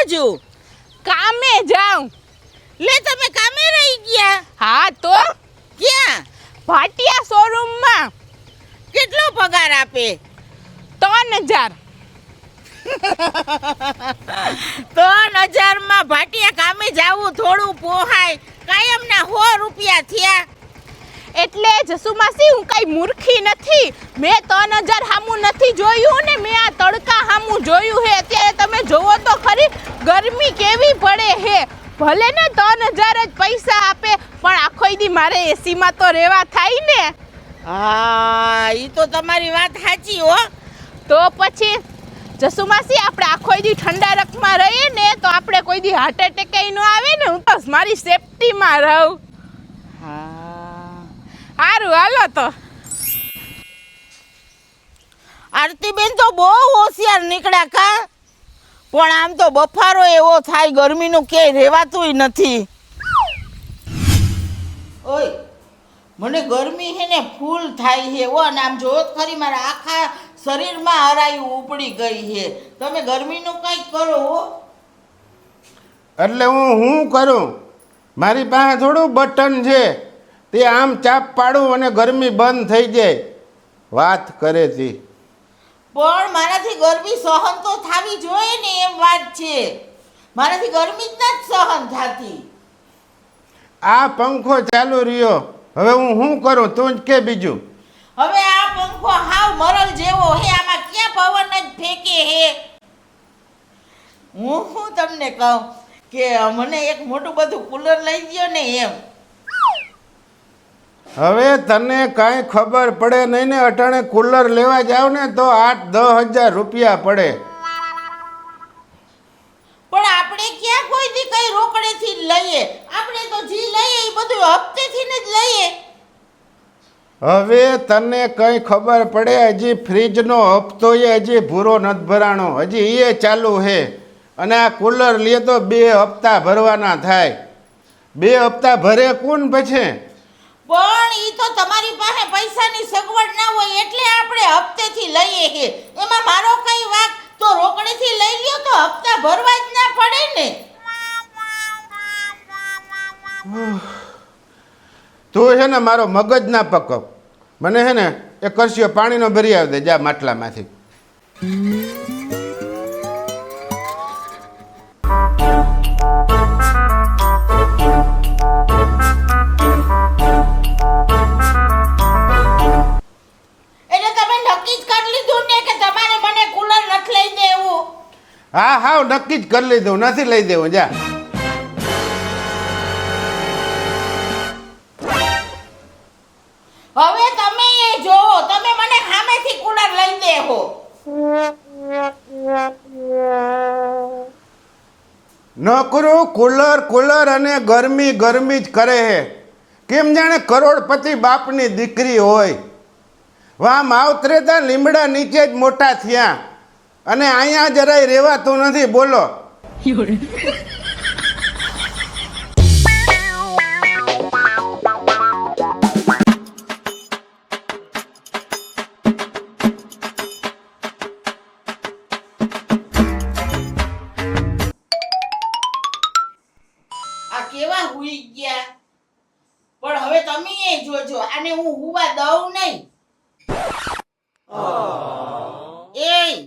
બાજુ? કામે જાઉં. લે તમે કામે રહી ગયા? હા તો ક્યાં? ભાટિયા શોરૂમમાં. કેટલો પગાર આપે? 3000. 3000 માં ભાટિયા કામે જાવું થોડું પોહાય? કાયમના 100 રૂપિયા થયા. એટલે જસુમાસી હું કઈ મૂર્ખી નથી. મેં 3000 હામું નથી જોયું ને, મેં આ તડકા હામું જોયું હે. અત્યારે તમે જોવો તો ખરી ગરમી કેવી પડે હે. ભલે ને 3000 જ પૈસા આપે, પણ આખો દી મારે એસીમાં તો રહેવા થાય ને. હા, ઈ તો તમારી વાત સાચી હો. તો પછી જસુમાસી આપણે આખો દી ઠંડારકમાં રહીએ ને તો આપણે કોઈ દી હાર્ટ એટેક ન આવે ને. હું તો મારી સેફટીમાં રહું. હા, સારું હાલો તો. આરતીબેન તો બહુ હોશિયાર નીકળ્યા કા. પણ આમ તો બફારો એવો થાય, ગરમીનું ક્યાંય રહેવાતુંય નથી. ઓય, મને ગરમી છે ને ફૂલ થાય છે હો. અને આમ જોત ખરી મારા આખા શરીરમાં હરાયું ઉપડી ગઈ છે. તમે ગરમીનું કંઈક કરો હો. એટલે હું કરું? મારી પાસે થોડું બટન છે, તે આમ ચાપ પાડું અને ગરમી બંધ થઈ જાય. વાત કરે છે. પણ મારાથી ગરમી સહન તો થવી જોઈએ ને, એમ વાત છે. મારાથી ગરમી જ નથી સહન થતી. આ પંખો ચાલુ રહ્યો, હવે હું શું કરું? તું જ કે બીજું. હવે આ પંખો હાવ મરલ જેવો હે, આમાં ક્યાં પવન જ ફેંકે હે. હું તમને કહું કે મને એક મોટું બધું કુલર લઈ દ્યો ને એમ. હવે તને કાંઈ ખબર પડે નહીં ને. અટાણે કુલર લેવા જાવ ને તો 8-10 હજાર રૂપિયા પડે. પણ આપણે ક્યાં કોઈ દી કઈ રોકડેથી લઈએ? આપણે તો જી લઈએ એ બધું હપ્તેથી જ લઈએ. હવે તને કંઈ ખબર પડે? હજી ફ્રીજનો હપ્તો હજી પૂરો નથી ભરાણો, હજી એ ચાલુ છે. અને આ કુલર લે તો 2 હપ્તા ભરવાના થાય. 2 હપ્તા ભરે કોણ પછી? પણ ઈ તો તમારી પાસે પૈસાની સગવડ ના હોય એટલે આપણે હપ્તેથી લઈએ છે. એમાં મારો કઈ વાંક? તો રોકડેથી લઈ લ્યો તો હપ્તા ભરવા જ ના પડે ને. તું છે ને મારો મગજ ના પકવ. મને છે ને એ કરશીઓ પાણીનો ભરી આવી દે જા માટલામાંથી. એટલે તમે નક્કી જ કરી લીધું ને કે તમારે મને કુલર નથી લઈ દેવું? હા હાવ નક્કી જ કરી લીધું, નથી લઈ દેવું. જા. હવે તમે એ જોવો, તમે મને સામેથી કુલર લઈ દેવો. નોકરું કુલર અને ગરમી ગરમી જ કરે હે. કેમ જાણે કરોડપતિ બાપની દીકરી હોય. વાહ માવતરે તા લીમડા નીચે જ મોટા થયા અને અહીંયા જરાય રહેવાતું નથી. બોલો. આ કેવા હુઈ ગયા. પણ હવે તમે એ જોજો, આને હું હુવા દઉં નહીં. એય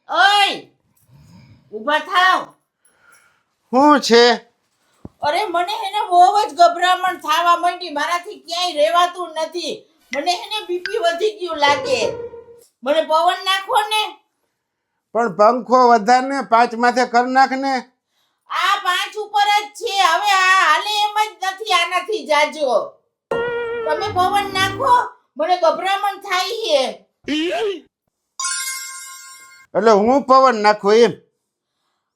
ઓય, ઊભા થાવ. શું છે? અરે મને એને બહુ જ ગભરામણ થવા માંડી. મારાથી ક્યાંય રહેવાતું નથી. મને એને બીપી વધી ગયું લાગે. મને પવન નાખો ને. પણ પંખો વધારને 5 માથે કરી નાખ ને. આ 5 ઉપર જ છે. હવે આ હાલે એમ જ નથી આનાથી જાજો. તમે પવન નાખો, મને ગભરામણ થાય છે. એટલે હું પવન નાખું એમ?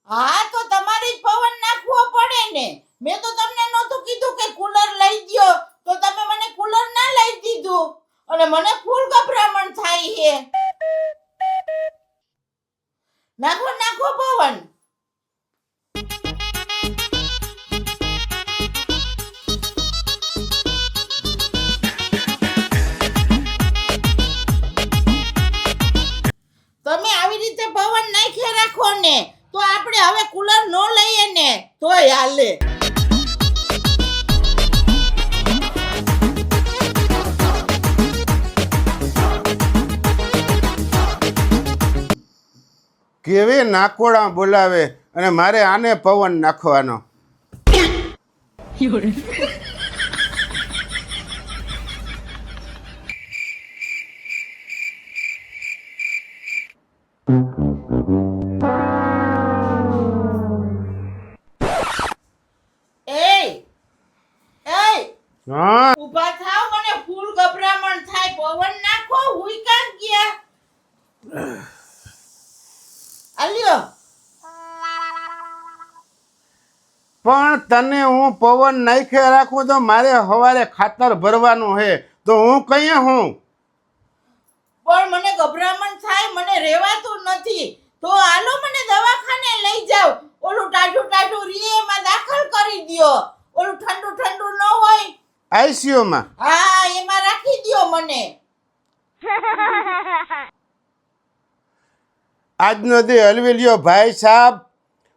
હા તો તમારે જ પવન નાખવો પડે ને. મેં તો તમને નહોતું કીધું કે કુલર લઈ દ્યો, તો તમે મને કુલર ના લઈ દીધું અને મને ફૂલ ગભરામણ થાય છે. નાખો નાખો પવન. તમે આવી રીતે પવન નાખ્યા રાખો ને તો આપણે હવે કુલર ન લઈએ ને તોય હાલે. કેવી નાકોડા બોલાવે અને મારે આને પવન નાખવાનો. એ હા ઊભા થાવ, મને ફૂલ ગભરામણ થાય. પવન નાખો, હુઈ કાં ગયા? આલ્યો. પણ તને હું પવન નાખે રાખું તો મારે સવારે ખાતર ભરવાનું છે તો હું કહીએ હું. પણ મને ગભરામણ થાય, મને રહેવાતું નથી. તો હાલો મને દવાખાને લઈ જાવ. ઓલું ટાઢું ટાઢું રીએ એમાં દાખલ કરી દ્યો. ઓલું ઠંડુ ઠંડુ ન હોય, આઈસીયુમાં. હા એમાં રાખી દ્યો મને. આજનો દી હલવી લ્યો ભાઈ સાહેબ.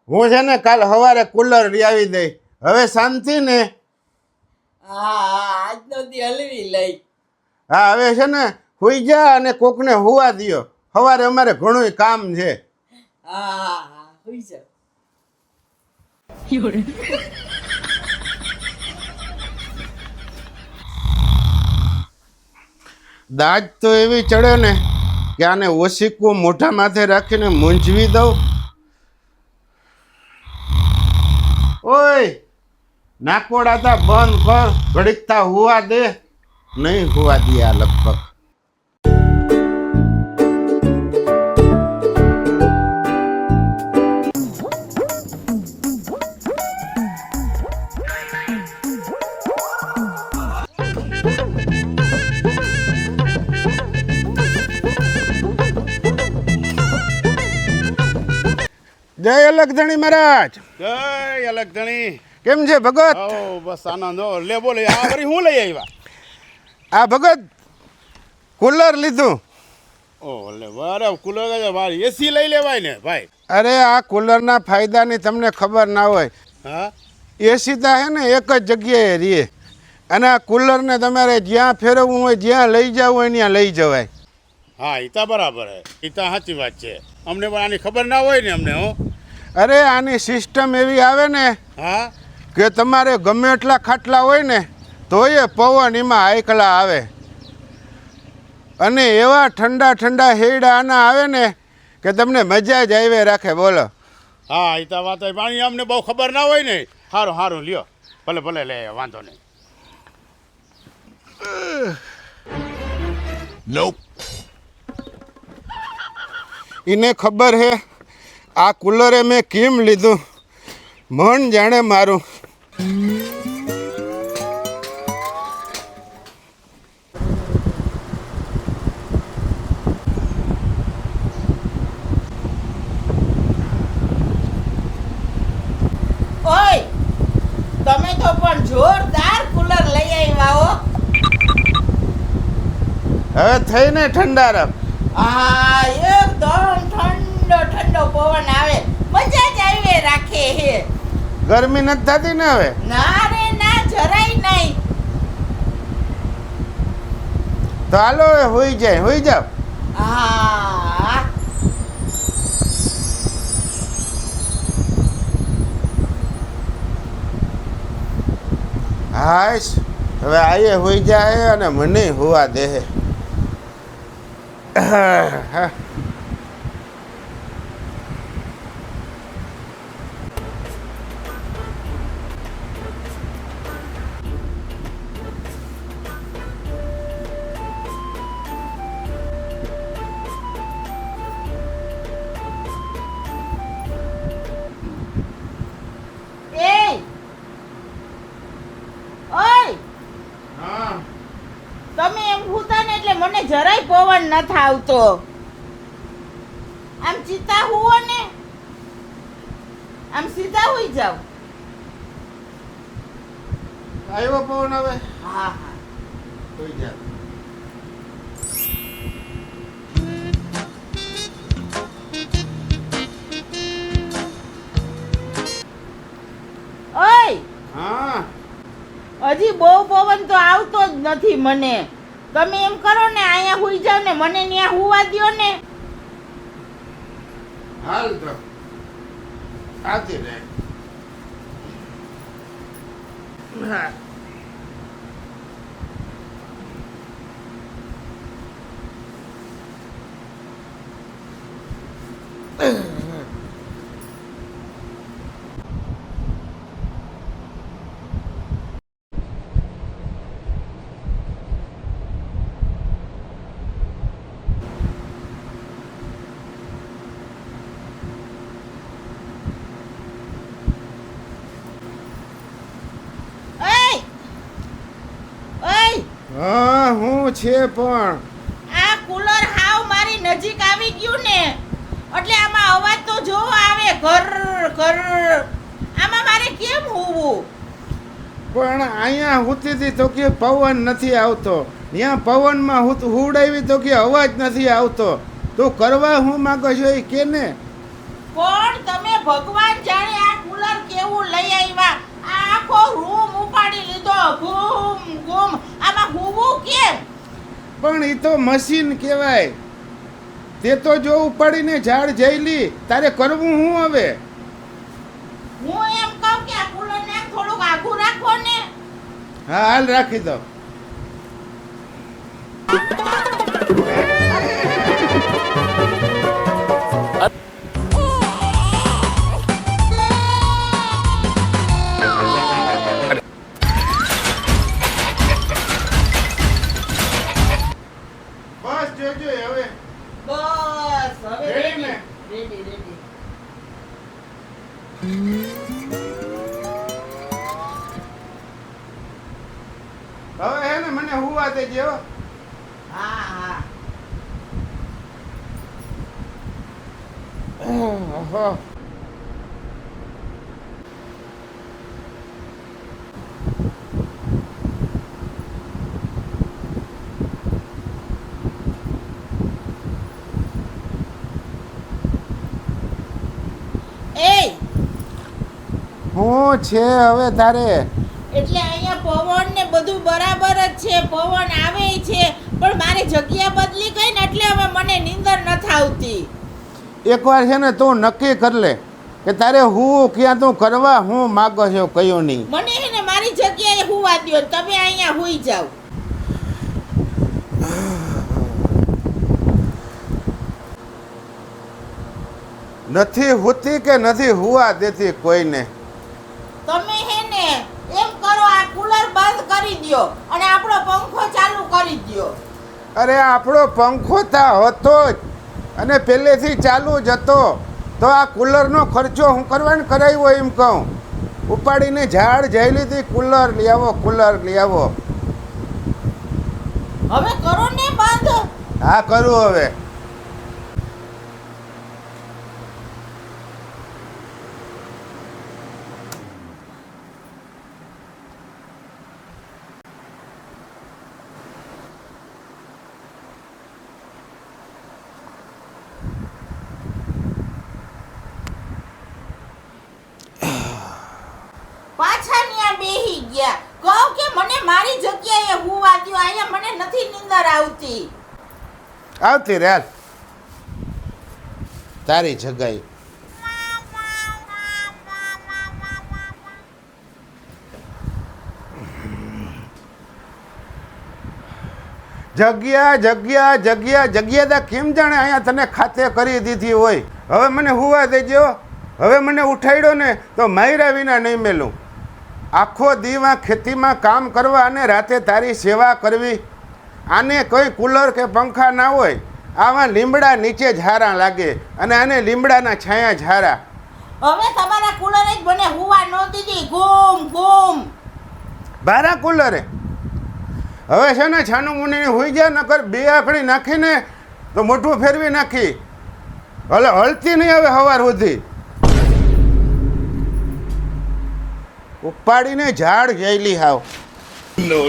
હું છે ને કાલ સવારે કુલર લઈ આવી દઈ. હવે શાંતિ ને. હા આજનો દી હલવી લઈ. હા હવે છે ને હુઈ જા અને કોકને હુવા દ્યો. સવારે અમારે ઘણું કામ છે. હા હુઈ જાવ. દાજ તો એવી ચડે ને કે આને ઓશીકું મોઢા માથે રાખીને મૂંઝવી દઉં. ઓય નાકોડા તા બંધ કર, ઘડીકતા હુવા દે. નહીં હુવા દે આ લગભગ. જય અલગધણી મહારાજ. જય અલગધણી. કેમ છે ભગત? ઓ બસ આનંદ હો. લે બોલે આ વળી હું લઈ આવ્યા? આ ભગત કુલર લીધું. ઓ લે વારે કુલર વારી એસી લઈ લેવાય ને ભાઈ. અરે આ કુલરના ફાયદાની તમને ખબર ના હોય. હા એસી તો હે ને એક જ જગ્યાએ રહીએ અને આ કુલરને તમારે જ્યાં ફેરવવું હોય, જ્યાં લઈ જવું હોય ત્યાં લઈ જવાય. હા એ તો બરાબર હે. એ તો સાચી વાત છે. અમને પણ આની ખબર ના હોય ને અમને. હો અરે આની સિસ્ટમ એવી આવે ને હા કે તમારે ગમે એટલા ખાટલા હોય ને તોય પવન એમાં આયકલા આવે અને એવા ઠંડા ઠંડા હેડા આના આવે ને કે તમને મજા જ આવે રાખે. બોલો. હા એ તો વાત પાણી અમને બહુ ખબર ના હોય ને. સારું સારું લ્યો ભલે ભલે લે વાંધો નહીં. એને ખબર હે આ કુલરે મેં કેમ લીધું, મન જાણે મારું. ઓય તમે તો પણ જોરદાર કુલર લઈ આવ્યા હો. હવે થઈને ઠંડા. હા એકદમ ઠંડો ઠંડો પવન આવે, મજા જ આવે રાખે હે. ગરમી નથી થતી ને હવે? ના રે ના, જરાય નહીં. તો હાલો હવે હોઈ જાય, હોઈ જાવ. હા હાશ હવે આયે હોઈ જાય અને મને હોવા દે. તમે એમ ભૂતા ને એટલે મને જરાય પવન નથી આવતો. આમ ચિતા હુઓ ને, આમ સીધા હોઈ જાવ. આવ્યો પવન હવે? હા હા હોઈ જાવ. હજી બહુ પવન તો આવતો જ નથી મને. તમે એમ કરો ને અહીંયા હુઈ જાવ ને મને ત્યાં હુવા દ્યો ને. હાલ તો આતી રહે. હા હા હું છે પણ આ કુલર હાવ મારી નજીક આવી ગયું ને એટલે આમાં અવાજ તો જો આવે ઘર ઘર. આમાં મારે કેમ હોવું? પણ અહીંયા હુતીથી તો કે પવન નથી આવતો, ત્યાં પવનમાં હુડાવી તો કે અવાજ નથી આવતો. તું કરવા હું માંગો છો એ કે ને. પણ તમે ભગવાન જાણે આ કુલર કેવું લઈ આવ્યા. આ આખો રૂમ ઉપાડી લીધો. ઘૂમ ઘૂમ. આમાં હોવું કેમ? પણ એ તો મશીન કહેવાય. તે તો જો ઉપાડીને ઝાડ જઈલી, તારે કરવું હું હવે? હું એમ કહું કે આ કુલર ને થોડુંક આઘું રાખો ને. હા હાલ રાખી દો. બસ જોજો હવે. બસ હવે Ready રેડી ને? Ready ready. હવે હે ને મને હુવા દેજે હો. હા હા. ઓહો. એ હું છે હવે તારે? એટલે અહીંયા પવન ને બધું બરાબર જ છે. પવન આવે છે પણ મારે જગ્યા બદલી ગઈ ને એટલે હવે મને નીંદર નથી આવતી. એકવાર છે ને તું નક્કી કર લે કે તારે હું ક્યાં તું કરવા હું માગો છો કયું નહીં. મને હે ને મારી જગ્યાએ હુવા દ્યો. તમે અહીંયા હુઈ જાવ. નથી હોતી કે નથી હુવા દેતી કોઈને. તમે હે ને એમ કરો આ કુલર બંધ કરી દ્યો અને આપણો પંખો ચાલુ કરી દ્યો. અરે આપણો પંખો તા હતો જ અને પહેલેથી ચાલુ જ હતો, તો આ કુલરનો ખર્ચો હું કરવાનો કરાવ્યો એમ કહું. ઉપાડીને ઝાડ જઈ લીધી, કુલર લઈ આવો, કુલર લઈ આવો. હવે કરો ને બંધ. હા કરું હવે. પાછા ન્યા બેહી ગયા. કહું કે મને મારી જગ્યાએ હુવા દ્યો. અહીંયા મને નથી નીંદર આવતી. આવતી રે હાલ. તારી જગાઈ. જગ્યા જગ્યા જગ્યા જગ્યા તા કેમ જાણે અહીંયા તને ખાતે કરી દીધી હોય. હવે મને હુવા દેજો. હવે મને ઉઠાડ્યો ને તો માયરા વિના નહીં મેલું. આખો દીવા ખેતીમાં કામ કરવા અને રાતે તારી સેવા કરવી. આને કોઈ કુલર કે પંખા ના હોય, આવા લીમડા નીચે ઝારા લાગે અને આને લીમડાના છાયા ઝારા. હવે તમારા કુલરે જ મને હુવા ન દીધી. ઘૂમ ઘૂમ. બારા કુલરે હવે છે ને છાનું મુની હોઈ જાય, નકર બે આકડી નાખીને તો મોઢું ફેરવી નાખી. હલે હલતી નહીં હવે સવાર સુધી. ઉપાડીને ઝાડ જઈલી હાવ. No.